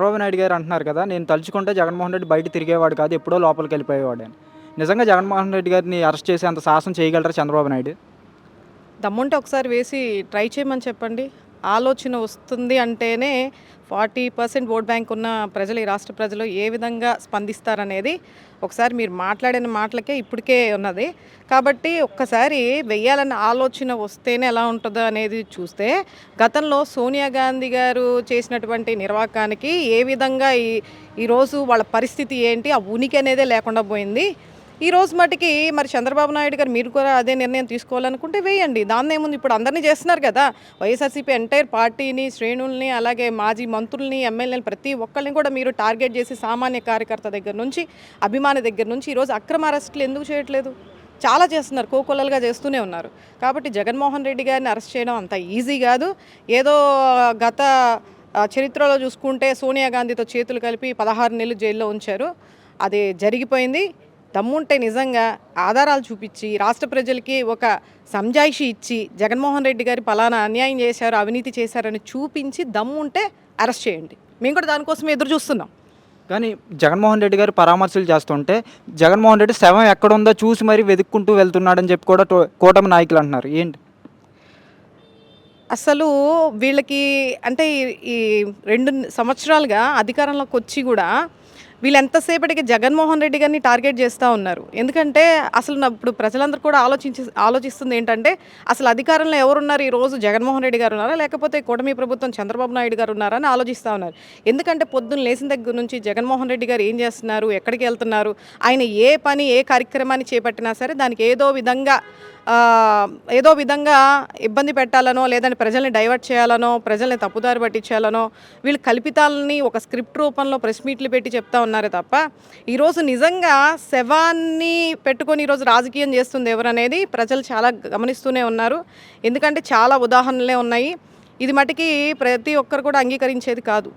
చంద్రబాబు నాయుడు గారు అంటున్నారు కదా! నేను తలుచుకుంటే జగన్మోహన్ రెడ్డి బయట తిరిగేవాడు కాదు. ఎప్పుడో లోపలికెళ్ళిపోయేవాడని. నిజంగా జగన్మోహన్ రెడ్డి గారిని అరెస్ట్ చేసే అంత సాహసం చేయగలరా చంద్రబాబు నాయుడు? దమ్ముంటే ఒకసారి వేసి ట్రై చేయమని చెప్పండి. ఆలోచన వస్తుంది అంటేనే 40% ఓట్ బ్యాంక్ ఉన్న ప్రజలు, ఈ రాష్ట్ర ప్రజలు ఏ విధంగా స్పందిస్తారనేది ఒకసారి మీరు మాట్లాడిన మాటలకే ఇప్పటికే ఉన్నది. కాబట్టి ఒక్కసారి వెయ్యాలన్న ఆలోచన వస్తేనే ఎలా ఉంటుందో అనేది చూస్తే, గతంలో సోనియా గాంధీ గారు చేసినటువంటి నిర్వాకానికి ఏ విధంగా ఈరోజు వాళ్ళ పరిస్థితి ఏంటి, ఆ ఉనికి అనేదే లేకుండా పోయింది. ఈ రోజు మటుకి మరి చంద్రబాబు నాయుడు గారు మీరు కూడా అదే నిర్ణయం తీసుకోవాలనుకుంటే వేయండి. దాన్నేముంది, ఇప్పుడు అందరినీ చేస్తున్నారు కదా! వైఎస్ఆర్సీపీ ఎంటైర్ పార్టీని, శ్రేణుల్ని, అలాగే మాజీ మంత్రుల్ని, ఎమ్మెల్యేలు ప్రతి ఒక్కళ్ళని కూడా మీరు టార్గెట్ చేసి సామాన్య కార్యకర్త దగ్గర నుంచి, అభిమాని దగ్గర నుంచి ఈరోజు అక్రమ అరెస్టులు ఎందుకు చేయట్లేదు? చాలా చేస్తున్నారు, కోకొల్లలుగా చేస్తూనే ఉన్నారు. కాబట్టి జగన్మోహన్ రెడ్డి గారిని అరెస్ట్ చేయడం అంత ఈజీ కాదు. ఏదో గత చరిత్రలో చూసుకుంటే సోనియా గాంధీతో చేతులు కలిపి 16 నెలలు జైల్లో ఉంచారు. అది జరిగిపోయింది. దమ్ముంటే నిజంగా ఆధారాలు చూపించి రాష్ట్ర ప్రజలకి ఒక సంజాయిషి ఇచ్చి జగన్మోహన్ రెడ్డి గారు పలానా అన్యాయం చేశారు, అవినీతి చేశారని చూపించి దమ్ముంటే అరెస్ట్ చేయండి. మేము కూడా దానికోసం ఎదురు చూస్తున్నాం. కానీ జగన్మోహన్ రెడ్డి గారు పరామర్శలు చేస్తుంటే, జగన్మోహన్ రెడ్డి శవం ఎక్కడుందో చూసి మరీ వెతుక్కుంటూ వెళ్తున్నాడని చెప్పి కూడా కూటమి నాయకులు అంటున్నారు. ఏంటి? అసలు వీళ్ళకి అంటే ఈ 2 సంవత్సరాలుగా అధికారంలోకి వచ్చి కూడా వీళ్ళు ఎంతసేపటికి జగన్మోహన్ రెడ్డి గారిని టార్గెట్ చేస్తూ ఉన్నారు. ఎందుకంటే అసలు ఇప్పుడు ప్రజలందరూ కూడా ఆలోచిస్తుంది ఏంటంటే, అసలు అధికారంలో ఎవరున్నారు ఈరోజు? జగన్మోహన్ రెడ్డి గారు ఉన్నారా, లేకపోతే కూటమి ప్రభుత్వం చంద్రబాబు నాయుడు గారు ఉన్నారా అని ఆలోచిస్తూ ఉన్నారు. ఎందుకంటే పొద్దున్న లేచిన దగ్గర నుంచి జగన్మోహన్ రెడ్డి గారు ఏం చేస్తున్నారు, ఎక్కడికి వెళ్తున్నారు, ఆయన ఏ పని ఏ కార్యక్రమాన్ని చేపట్టినా సరే దానికి ఏదో విధంగా ఇబ్బంది పెట్టాలనో, లేదంటే ప్రజల్ని డైవర్ట్ చేయాలనో, ప్రజల్ని తప్పుదారి పట్టించాలనో, వీళ్ళు కల్పితాలని ఒక స్క్రిప్ట్ రూపంలో ప్రెస్ మీట్లు పెట్టి చెప్తా ఉన్నారే తప్ప, ఈరోజు నిజంగా శవాన్ని పెట్టుకొని ఈరోజు రాజకీయం చేస్తుంది ఎవరనేది ప్రజలు చాలా గమనిస్తూనే ఉన్నారు. ఎందుకంటే చాలా ఉదాహరణలే ఉన్నాయి. ఇది మటుకి ప్రతి ఒక్కరు కూడా అంగీకరించేది కాదు.